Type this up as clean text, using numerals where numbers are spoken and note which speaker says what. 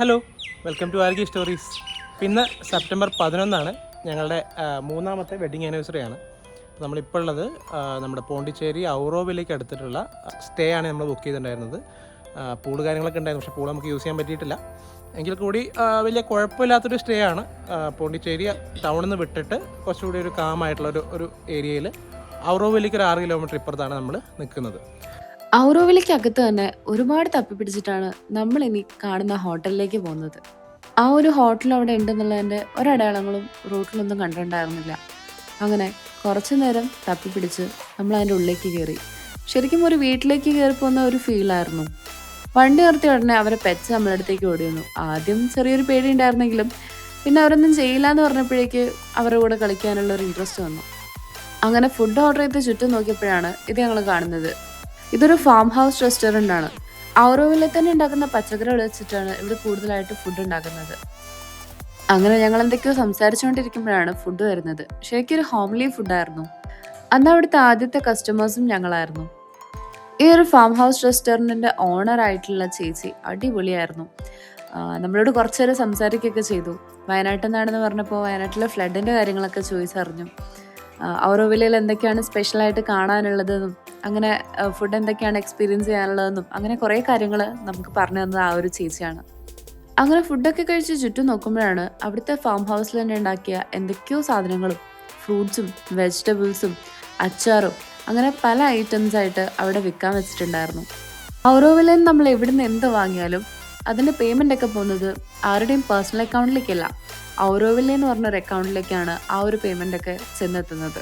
Speaker 1: Hello, welcome to RG stories. ഇന്ന് September 11 ഞങ്ങളുടെ മൂന്നാമത്തെ വെഡ്ഡിങ് ആനിവേഴ്സറിയാണ്. നമ്മളിപ്പോൾ ഉള്ളത് നമ്മുടെ പോണ്ടിച്ചേരി ഔറോവിലേക്ക് അടുത്തിട്ടുള്ള സ്റ്റേ ആണ് നമ്മൾ ബുക്ക് ചെയ്തിട്ടുണ്ടായിരുന്നത്. പൂള് കാര്യങ്ങളൊക്കെ ഉണ്ടായിരുന്നു, പക്ഷേ പൂള് നമുക്ക് യൂസ് ചെയ്യാൻ പറ്റിയിട്ടില്ല. എങ്കിൽ കൂടി വലിയ കുഴപ്പമില്ലാത്തൊരു സ്റ്റേ ആണ്. പോണ്ടിച്ചേരി ടൗണിൽ നിന്ന് വിട്ടിട്ട് കുറച്ചുകൂടി ഒരു കാമായിട്ടുള്ള ഒരു ഏരിയയിൽ ഔറോവിലേക്ക് ഒരു 6 കിലോമീറ്റർ ഇപ്പുറത്താണ് നമ്മൾ നിൽക്കുന്നത്.
Speaker 2: ഔറോവിലേക്ക് അകത്ത് തന്നെ ഒരുപാട് തപ്പിപ്പിടിച്ചിട്ടാണ് നമ്മൾ ഇനി കാണുന്ന ഹോട്ടലിലേക്ക് പോകുന്നത്. ആ ഒരു ഹോട്ടൽ അവിടെ ഉണ്ടെന്നുള്ളതിൻ്റെ ഒരടയാളങ്ങളും റൂട്ടിലൊന്നും കണ്ടിട്ടുണ്ടായിരുന്നില്ല. അങ്ങനെ കുറച്ചു നേരം തപ്പിപ്പിടിച്ച് നമ്മൾ അതിൻ്റെ ഉള്ളിലേക്ക് കയറി. ശരിക്കും ഒരു വീട്ടിലേക്ക് കയറി പോകുന്ന ഒരു ഫീലായിരുന്നു. വണ്ടി നിർത്തിയ ഉടനെ അവരെ പെറ്റ്സ് നമ്മളടുത്തേക്ക് ഓടി വന്നു. ആദ്യം ചെറിയൊരു പേടി ഉണ്ടായിരുന്നെങ്കിലും പിന്നെ അവരൊന്നും ചെയ്യില്ല എന്ന് പറഞ്ഞപ്പോഴേക്ക് അവരുടെ കൂടെ കളിക്കാനുള്ള ഒരു ഇൻട്രസ്റ്റ് വന്നു. അങ്ങനെ ഫുഡ് ഓർഡർ ചെയ്ത് ചുറ്റും നോക്കിയപ്പോഴാണ് ഇത് ഞങ്ങൾ കാണുന്നത്. ഇതൊരു ഫാം ഹൗസ് റെസ്റ്റോറൻ്റ് ആണ്. ഔറോവിലെ തന്നെ ഉണ്ടാക്കുന്ന പച്ചക്കറി വെച്ചിട്ടാണ് ഇവിടെ കൂടുതലായിട്ട് ഫുഡ് ഉണ്ടാക്കുന്നത്. അങ്ങനെ ഞങ്ങൾ എന്തൊക്കെയോ സംസാരിച്ചുകൊണ്ടിരിക്കുമ്പോഴാണ് ഫുഡ് വരുന്നത്. ശരിക്കും ഒരു ഹോംലി ഫുഡായിരുന്നു. അന്ന് അവിടുത്തെ ആദ്യത്തെ കസ്റ്റമേഴ്സും ഞങ്ങളായിരുന്നു. ഈ ഒരു ഫാം ഹൗസ് റെസ്റ്റോറൻറ്റിൻ്റെ ഓണർ ആയിട്ടുള്ള ചേച്ചി അടിപൊളിയായിരുന്നു. നമ്മളോട് കുറച്ചു നേരം സംസാരിക്കുകയൊക്കെ ചെയ്തു. വയനാട്ടിൽ നിന്നാണെന്ന് പറഞ്ഞപ്പോൾ വയനാട്ടിലെ ഫ്ലഡിൻ്റെ കാര്യങ്ങളൊക്കെ ചോദിച്ചറിഞ്ഞു. ഔറോവിലയിൽ എന്തൊക്കെയാണ് സ്പെഷ്യലായിട്ട് കാണാനുള്ളതെന്നും അങ്ങനെ ഫുഡ് എന്തൊക്കെയാണ് എക്സ്പീരിയൻസ് ചെയ്യാനുള്ളതെന്നും അങ്ങനെ കുറേ കാര്യങ്ങൾ നമുക്ക് പറഞ്ഞു തന്നത് ആ ഒരു ചേച്ചിയാണ്. അങ്ങനെ ഫുഡൊക്കെ കഴിച്ച് ചുറ്റും നോക്കുമ്പോഴാണ് അവിടുത്തെ ഫാം ഹൗസിൽ തന്നെ ഉണ്ടാക്കിയ എന്തൊക്കെയോ സാധനങ്ങളും ഫ്രൂട്ട്സും വെജിറ്റബിൾസും അച്ചാറും അങ്ങനെ പല ഐറ്റംസ് ആയിട്ട് അവിടെ വിൽക്കാൻ വെച്ചിട്ടുണ്ടായിരുന്നു. ഔറോവിലയിൽ നിന്ന് നമ്മൾ എവിടുന്ന് എന്ത് വാങ്ങിയാലും അതിൻ്റെ പേയ്മെൻ്റ് ഒക്കെ പോകുന്നത് ആരുടെയും പേഴ്സണൽ അക്കൗണ്ടിലേക്കല്ല, ഔറോവിലെ എന്ന് പറഞ്ഞൊരു അക്കൗണ്ടിലേക്കാണ് ആ ഒരു പേയ്മെൻ്റ് ഒക്കെ ചെന്നെത്തുന്നത്.